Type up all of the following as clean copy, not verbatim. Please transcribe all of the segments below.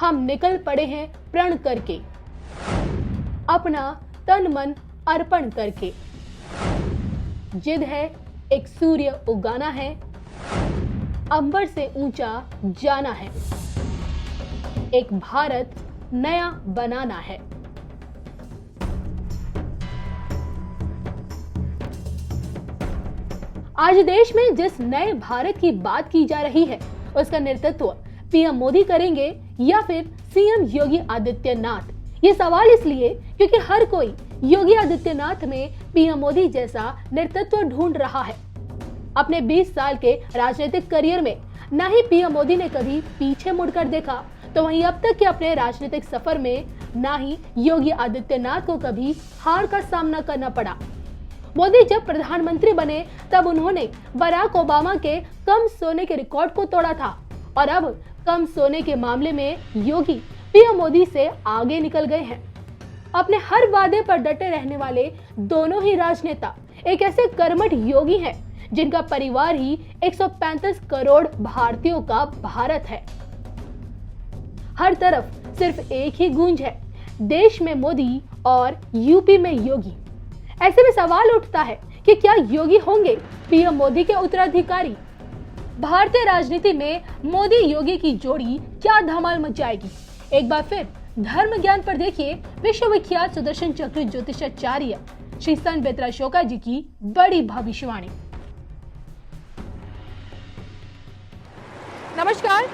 हम निकल पड़े हैं प्रण करके, अपना तन मन अर्पण करके। जिद है एक सूर्य उगाना है, अंबर से ऊंचा जाना है, एक भारत नया बनाना है। आज देश में जिस नए भारत की बात की जा रही है, उसका नेतृत्व पीएम मोदी करेंगे या फिर सीएम योगी आदित्यनाथ। ये सवाल इसलिए क्योंकि हर कोई योगी आदित्यनाथ में पीएम मोदी जैसा नेतृत्व ढूंढ रहा है। अपने 20 साल के राजनीतिक करियर में न ही पीएम मोदी ने कभी पीछे मुड़कर देखा, तो वहीं अब तक के अपने राजनीतिक सफर में न ही योगी आदित्यनाथ को कभी हार का सामना करना पड़ा। मोदी जब प्रधानमंत्री बने तब उन्होंने बराक ओबामा के कम सोने के रिकॉर्ड को तोड़ा था, और अब कम सोने के मामले में योगी पीएम मोदी से आगे निकल गए हैं। अपने हर वादे पर डटे रहने वाले दोनों ही राजनेता एक ऐसे कर्मठ योगी हैं जिनका परिवार ही 135 करोड़ भारतीयों का भारत है। हर तरफ सिर्फ एक ही गूंज है, देश में मोदी और यूपी में योगी। ऐसे में सवाल उठता है कि क्या योगी होंगे पीएम मोदी के उत्तराधिकारी? भारतीय राजनीति में मोदी योगी की जोड़ी क्या धमाल मचाएगी? एक बार फिर धर्म ज्ञान पर देखिए विश्वविख्यात सुदर्शन चक्र ज्योतिषाचार्य श्री संत बेतराशोका जी की बड़ी भविष्यवाणी। नमस्कार,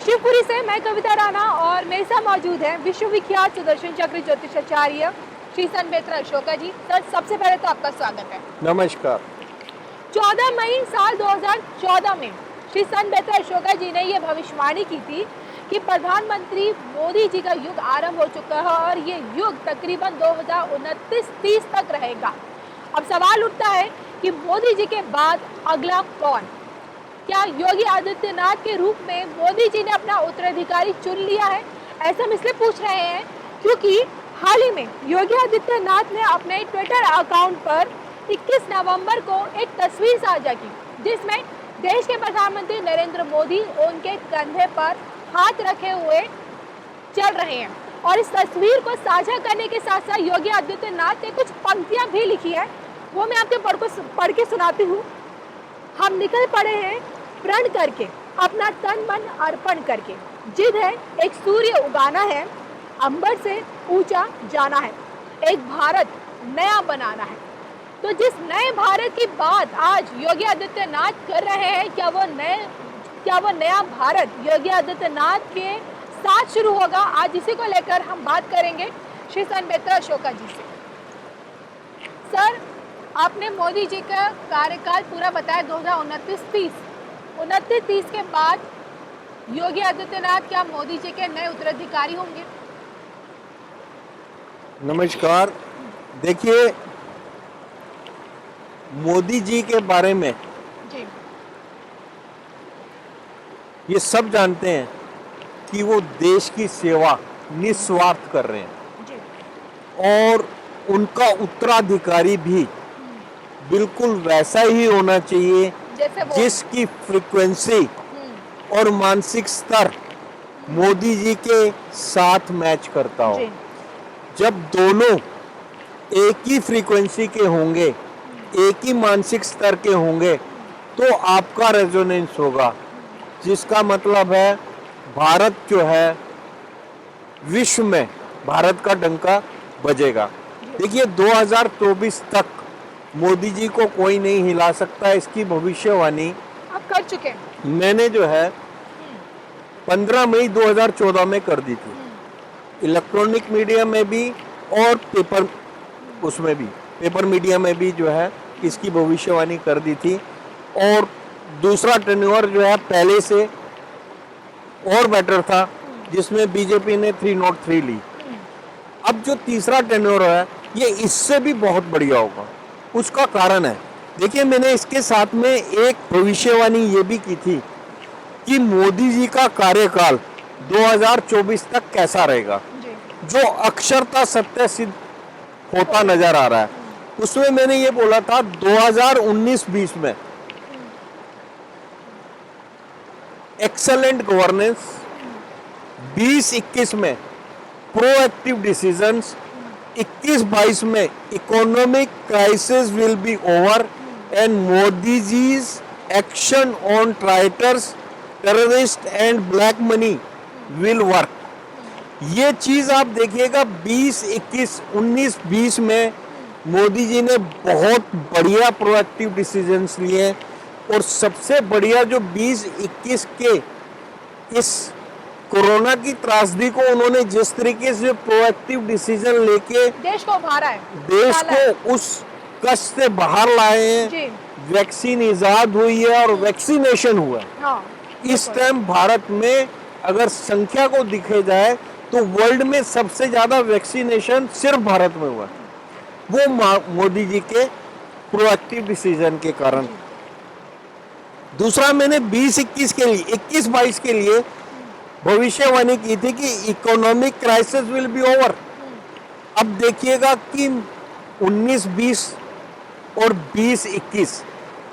शिवपुरी से मैं कविता राणा और मेरे साथ मौजूद है विश्वविख्यात सुदर्शन चक्र ज्योतिषाचार्य श्री संत बेतराशोका जी। सर, सबसे पहले तो आपका स्वागत है। नमस्कार। 14 मई साल 2014 में श्री संत बेतराशोका जी ने यह भविष्यवाणी की थी कि प्रधानमंत्री मोदी जी का युग आरंभ हो चुका है और ये युग तकरीबन 2029-30 तक रहेगा। अब सवाल उठता है कि मोदी जी के बाद अगला कौन? क्या योगी आदित्यनाथ के रूप में मोदी जी ने अपना उत्तराधिकारी चुन लिया है? ऐसा हम इसलिए पूछ रहे हैं क्योंकि हाल ही में योगी आदित्यनाथ ने अपने ट्विटर अकाउंट पर 21 नवंबर को एक तस्वीर साझा की जिसमें देश के प्रधानमंत्री नरेंद्र मोदी उनके कंधे पर हाथ रखे हुए चल रहे हैं, और इस तस्वीर को साझा करने के साथ साथ योगी आदित्यनाथ ने कुछ पंक्तियां भी लिखी है, वो मैं आपके पढ़ के सुनाती हूँ। हम निकल पड़े हैं प्रण करके, अपना तन मन अर्पण करके। जिद है एक सूर्य उगाना है, अंबर से ऊंचा जाना है, एक भारत नया बनाना है। तो जिस नए भारत की बात आज योगी आदित्यनाथ कर रहे हैं, क्या वो नया भारत योगी आदित्यनाथ के साथ शुरू होगा? आज इसी को लेकर हम बात करेंगे श्री संत बेतराशोका जी से। सर, आपने मोदी जी का कार्यकाल पूरा बताया 2029-30। 29-30 के बाद योगी आदित्यनाथ क्या मोदी जी के नए उत्तराधिकारी होंगे? नमस्कार। देखिए, मोदी जी के बारे में जी, ये सब जानते हैं कि वो देश की सेवा निस्वार्थ कर रहे हैं जी, और उनका उत्तराधिकारी भी बिल्कुल वैसा ही होना चाहिए जिसकी फ्रीक्वेंसी और मानसिक स्तर मोदी जी के साथ मैच करता हो। जब दोनों एक ही फ्रीक्वेंसी के होंगे, एक ही मानसिक स्तर के होंगे, तो आपका रेजोनेंस होगा, जिसका मतलब है भारत जो है विश्व में भारत का डंका बजेगा। देखिए, 2024 तक मोदी जी को कोई नहीं हिला सकता, इसकी भविष्यवाणी आप कर चुके हैं। मैंने जो है 15 मई 2014 में कर दी थी, इलेक्ट्रॉनिक मीडिया में भी और पेपर मीडिया में भी जो है इसकी भविष्यवाणी कर दी थी। और दूसरा टेन्योर जो है पहले से और बेटर था, जिसमें बीजेपी ने 303 ली। अब जो तीसरा टेन्योर है ये इससे भी बहुत बढ़िया होगा। उसका कारण है, देखिए, मैंने इसके साथ में एक भविष्यवाणी ये भी की थी कि मोदी जी का कार्यकाल 2024 तक कैसा रहेगा, जो अक्षरता सत्य सिद्ध होता नजर आ रहा है। उसमें मैंने ये बोला था 2019-20 में एक्सेलेंट गवर्नेंस, 20-21 में प्रोएक्टिव डिसीजंस, 21-22 में economic crisis will be over and Modi ji's action on traitors, terrorist and black money will work. ये चीज आप देखिएगा 20-21, 19-20 में मोदी जी ने बहुत बढ़िया प्रोएक्टिव डिसीजंस लिए, और सबसे बढ़िया जो 20-21 के इस कोरोना की त्रासदी को उन्होंने जिस तरीके से प्रोएक्टिव डिसीजन लेके देश को उभारा है, देश को उस कष्ट से बाहर लाए हैं, वैक्सीन इजाद हुई है और वैक्सीनेशन हुआ है। हाँ, इस टाइम भारत में अगर संख्या को दिखे जाए तो वर्ल्ड में सबसे ज्यादा वैक्सीनेशन सिर्फ भारत में हुआ है, वो मोदी जी के प्रोएक्टिव डिसीजन के कारण। दूसरा, मैंने 20-21 के लिए, 21-22 के लिए भविष्यवाणी की थी कि economic crisis will be over. अब देखिएगा कि 19-20 और 20-21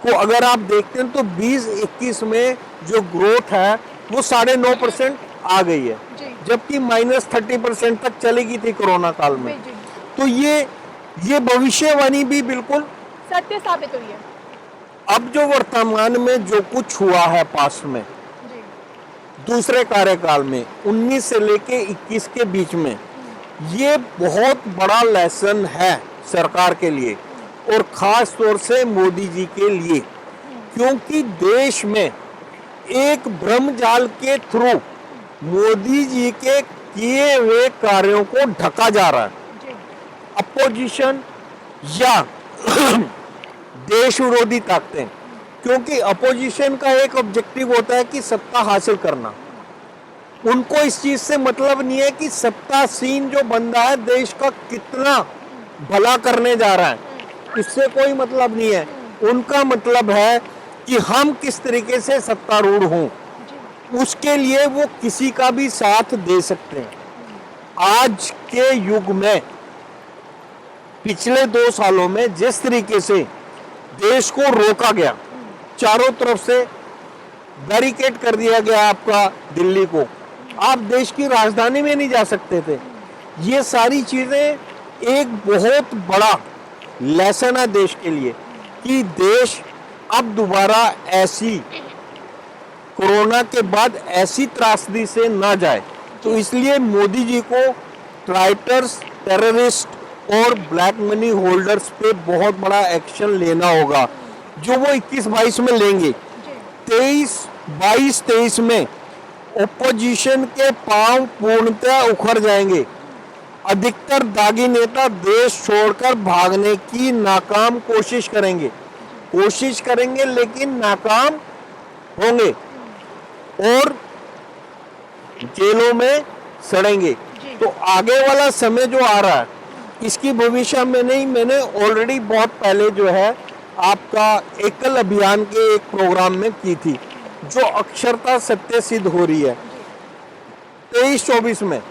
को अगर आप देखते हैं तो 20-21 में जो ग्रोथ है वो 9.5% आ गई है, जबकि -30% तक चली गई थी कोरोना काल में। तो ये भविष्यवाणी भी बिल्कुल सत्य साबित हुई है। अब जो वर्तमान में जो कुछ हुआ है पास्ट में, दूसरे कार्यकाल में 19 से लेके 21 के बीच में, ये बहुत बड़ा लेसन है सरकार के लिए और खास तौर से मोदी जी के लिए, क्योंकि देश में एक भ्रमजाल के थ्रू मोदी जी के किए हुए कार्यों को ढका जा रहा है। अपोजिशन या देश विरोधी ताकतें, क्योंकि अपोजिशन का एक ऑब्जेक्टिव होता है कि सत्ता हासिल करना, उनको इस चीज से मतलब नहीं है कि सत्तासीन जो बंदा है देश का कितना भला करने जा रहा है, इससे कोई मतलब नहीं है। उनका मतलब है कि हम किस तरीके से सत्तारूढ़ हों, उसके लिए वो किसी का भी साथ दे सकते हैं। आज के युग में पिछले 2 सालों में जिस तरीके से देश को रोका गया, चारों तरफ से बैरिकेड कर दिया गया आपका दिल्ली को, आप देश की राजधानी में नहीं जा सकते थे। ये सारी चीजें एक बहुत बड़ा लेसन है देश के लिए कि देश अब दोबारा ऐसी कोरोना के बाद ऐसी त्रासदी से ना जाए। तो इसलिए मोदी जी को ट्राइटर्स, टेररिस्ट और ब्लैक मनी होल्डर्स पे बहुत बड़ा एक्शन लेना होगा, जो वो 21-22 में लेंगे। 22-23 में ओपोजिशन के पांव पूर्णतः उखड़ जाएंगे। अधिकतर दागी नेता देश छोड़कर भागने की नाकाम कोशिश करेंगे लेकिन नाकाम होंगे और जेलों में सड़ेंगे। तो आगे वाला समय जो आ रहा है इसकी भविष्य में नहीं, मैंने ऑलरेडी बहुत पहले जो है आपका एकल अभियान के एक प्रोग्राम में की थी, जो अक्षरता सत्य सिद्ध हो रही है। 23-24 में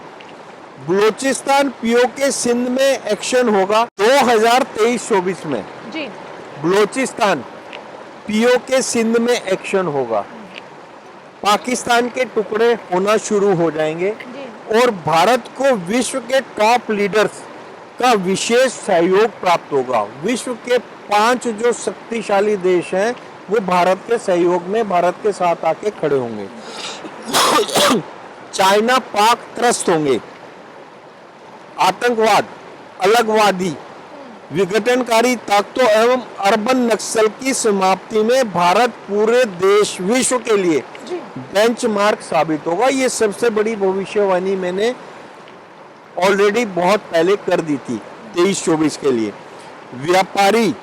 बलूचिस्तान पीओके सिंध में एक्शन होगा। 2023-24 में जी बलूचिस्तान पीओके सिंध में एक्शन होगा। पाकिस्तान के टुकड़े होना शुरू हो जाएंगे और भारत को विश्व के टॉप लीडर्स का विशेष सहयोग प्राप्त होगा। विश्व के 5 जो शक्तिशाली देश हैं वो भारत के सहयोग में भारत के साथ आके खड़े होंगे। चाइना पाक त्रस्त होंगे। आतंकवाद, अलगवादी, विघटनकारी ताकतों एवं अर्बन नक्सल की समाप्ति में भारत पूरे देश विश्व के लिए बेंचमार्क साबित होगा। ये सबसे बड़ी भविष्यवाणी मैंने ऑलरेडी बहुत पहले कर दी थी 23-24 के लिए। व्यापारी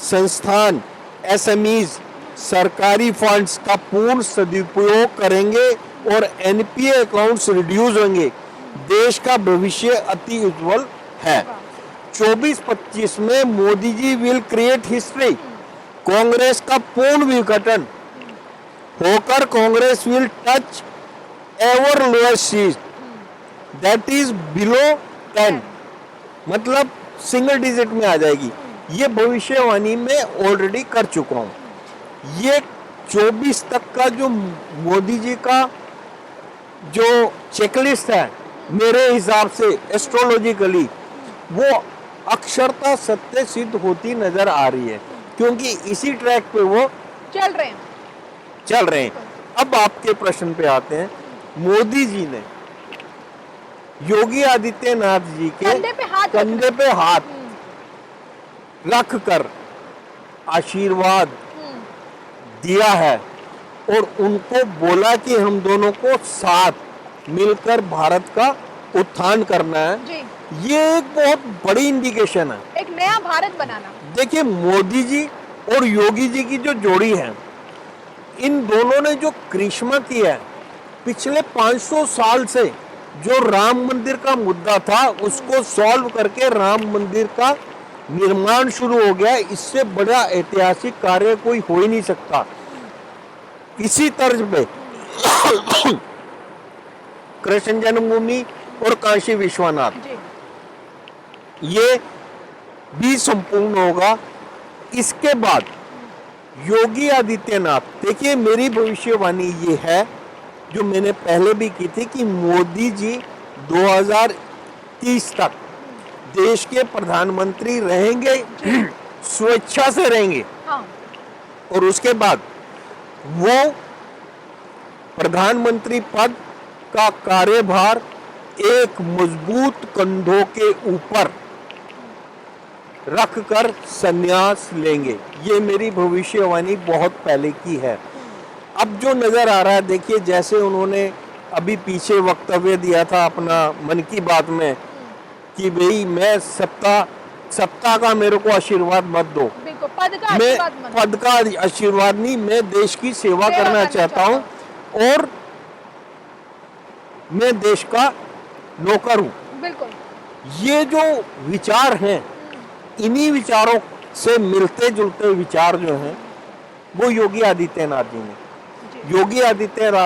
संस्थान, एसएमईज सरकारी फंड्स का पूर्ण सदुपयोग करेंगे और एनपीए अकाउंट्स रिड्यूस होंगे। देश का भविष्य अति उज्जवल है। 24-25 में Modi ji will create history. Congress का पूर्ण विघटन होकर Congress will touch ever lowest seat that is below 10, मतलब सिंगल डिजिट में आ जाएगी। ये भविष्यवाणी में ऑलरेडी कर चुका हूं। ये 24 तक का जो मोदी जी का जो चेकलिस्ट है मेरे हिसाब से एस्ट्रोलॉजिकली वो अक्षरता सत्य सिद्ध होती नजर आ रही है, क्योंकि इसी ट्रैक पे वो चल रहे हैं। अब आपके प्रश्न पे आते हैं। मोदी जी ने योगी आदित्यनाथ जी के कंधे पे हाथ रख कर आशीर्वाद दिया है और उनको बोला कि हम दोनों को साथ मिलकर भारत का उत्थान करना है जी। ये एक बहुत बड़ी इंडिकेशन है, एक नया भारत बनाना। देखिए मोदी जी और योगी जी की जो जोड़ी है, इन दोनों ने जो करिश्मा किया है पिछले 500 साल से, जो राम मंदिर का मुद्दा था उसको सॉल्व करके राम मंदिर का निर्माण शुरू हो गया। इससे बड़ा ऐतिहासिक कार्य कोई हो ही नहीं सकता। इसी तर्ज पे कृष्ण जन्मभूमि और काशी विश्वनाथ ये भी संपूर्ण होगा। इसके बाद योगी आदित्यनाथ, देखिए मेरी भविष्यवाणी ये है जो मैंने पहले भी की थी कि मोदी जी 2030 तक देश के प्रधानमंत्री रहेंगे, स्वेच्छा से रहेंगे। हाँ। और उसके बाद वो प्रधानमंत्री पद का कार्यभार एक मजबूत कंधों के ऊपर रखकर संन्यास लेंगे। ये मेरी भविष्यवाणी बहुत पहले की है। अब जो नजर आ रहा है, देखिए जैसे उन्होंने अभी पीछे वक्तव्य दिया था अपना मन की बात में कि भाई मैं सत्ता का मेरे को आशीर्वाद मत दो, मैं पद का आशीर्वाद नहीं, मैं देश की सेवा करना चाहता हूँ और मैं देश का नौकर हूँ। बिल्कुल। ये जो विचार हैं, इन्हीं विचारों से मिलते जुलते विचार जो हैं वो योगी आदित्यनाथ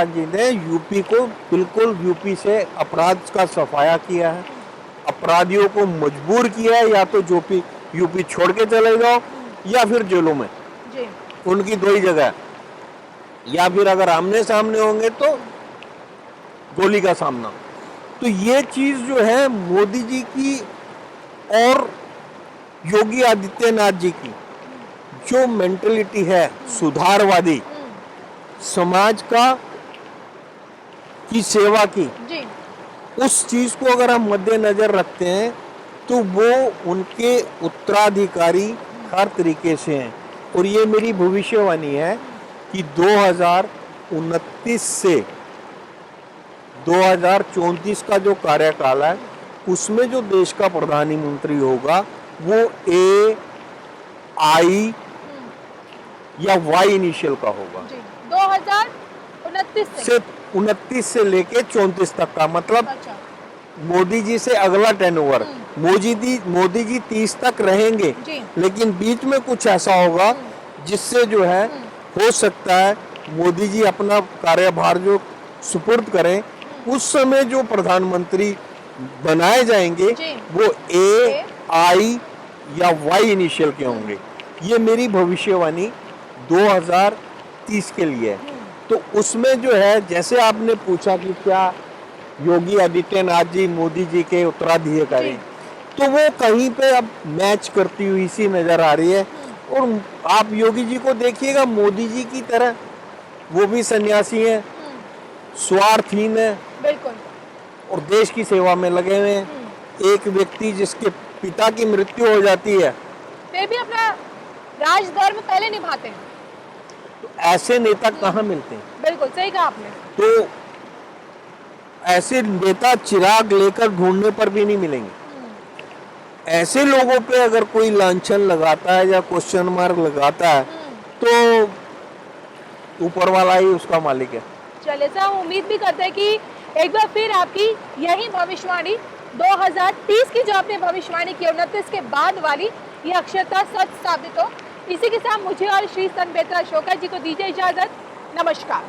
जी ने यूपी को बिल्कुल, यूपी से अपराध का सफाया किया है, अपराधियों को मजबूर किया है या तो यूपी छोड़ के चले जाओ या फिर जेलों में जी। उनकी दो ही जगह है, या फिर अगर आमने सामने होंगे तो गोली का सामना। तो ये चीज जो है मोदी जी की और योगी आदित्यनाथ जी की जो मेंटलिटी है सुधारवादी, समाज का की सेवा की जी। उस चीज को अगर हम मद्देनजर रखते हैं तो वो उनके उत्तराधिकारी हर तरीके से हैं। और ये मेरी भविष्यवाणी है कि 2029 से 2034 का जो कार्यकाल है उसमें जो देश का प्रधानमंत्री होगा वो AI या Y इनिशियल का होगा। 2029 से लेके 34 तक का, मतलब अच्छा। मोदी जी से अगला टेनओवर। मोदी जी 30 तक रहेंगे लेकिन बीच में कुछ ऐसा होगा जिससे जो है हो सकता है मोदी जी अपना कार्यभार जो सुपुर्द करें, उस समय जो प्रधानमंत्री बनाए जाएंगे वो AI या Y इनिशियल के होंगे। ये मेरी भविष्यवाणी 2030 के लिए है। तो उसमें जो है, जैसे आपने पूछा कि क्या योगी आदित्यनाथ जी मोदी जी के उत्तराधिकारी, तो वो कहीं पे अब मैच करती हुई सी नजर आ रही है। और आप योगी जी को देखिएगा, मोदी जी की तरह वो भी सन्यासी हैं, स्वार्थहीन है, बिल्कुल, और देश की सेवा में लगे हुए हैं। एक व्यक्ति जिसके पिता की मृत्यु हो जाती है फिर भी अपना राजधर्म पहले निभाते हैं। तो ऐसे नेता कहाँ मिलते हैं? बिल्कुल सही कहा आपने। तो ऐसे नेता चिराग लेकर ढूंढने पर भी नहीं मिलेंगे। ऐसे लोगों पे अगर कोई लांछन लगाता है या क्वेश्चन मार्क लगाता है तो ऊपर वाला ही उसका मालिक है। चलिए सर, हम उम्मीद भी करते हैं कि एक बार फिर आपकी यही भविष्यवाणी 2030 की जो आपने भविष्यवाणी की 29 के बाद वाली, ये अक्षरता सच साबित हो। इसी के साथ मुझे और श्री सन बेत्रा अशोका जी को दीजिए इजाजत। नमस्कार।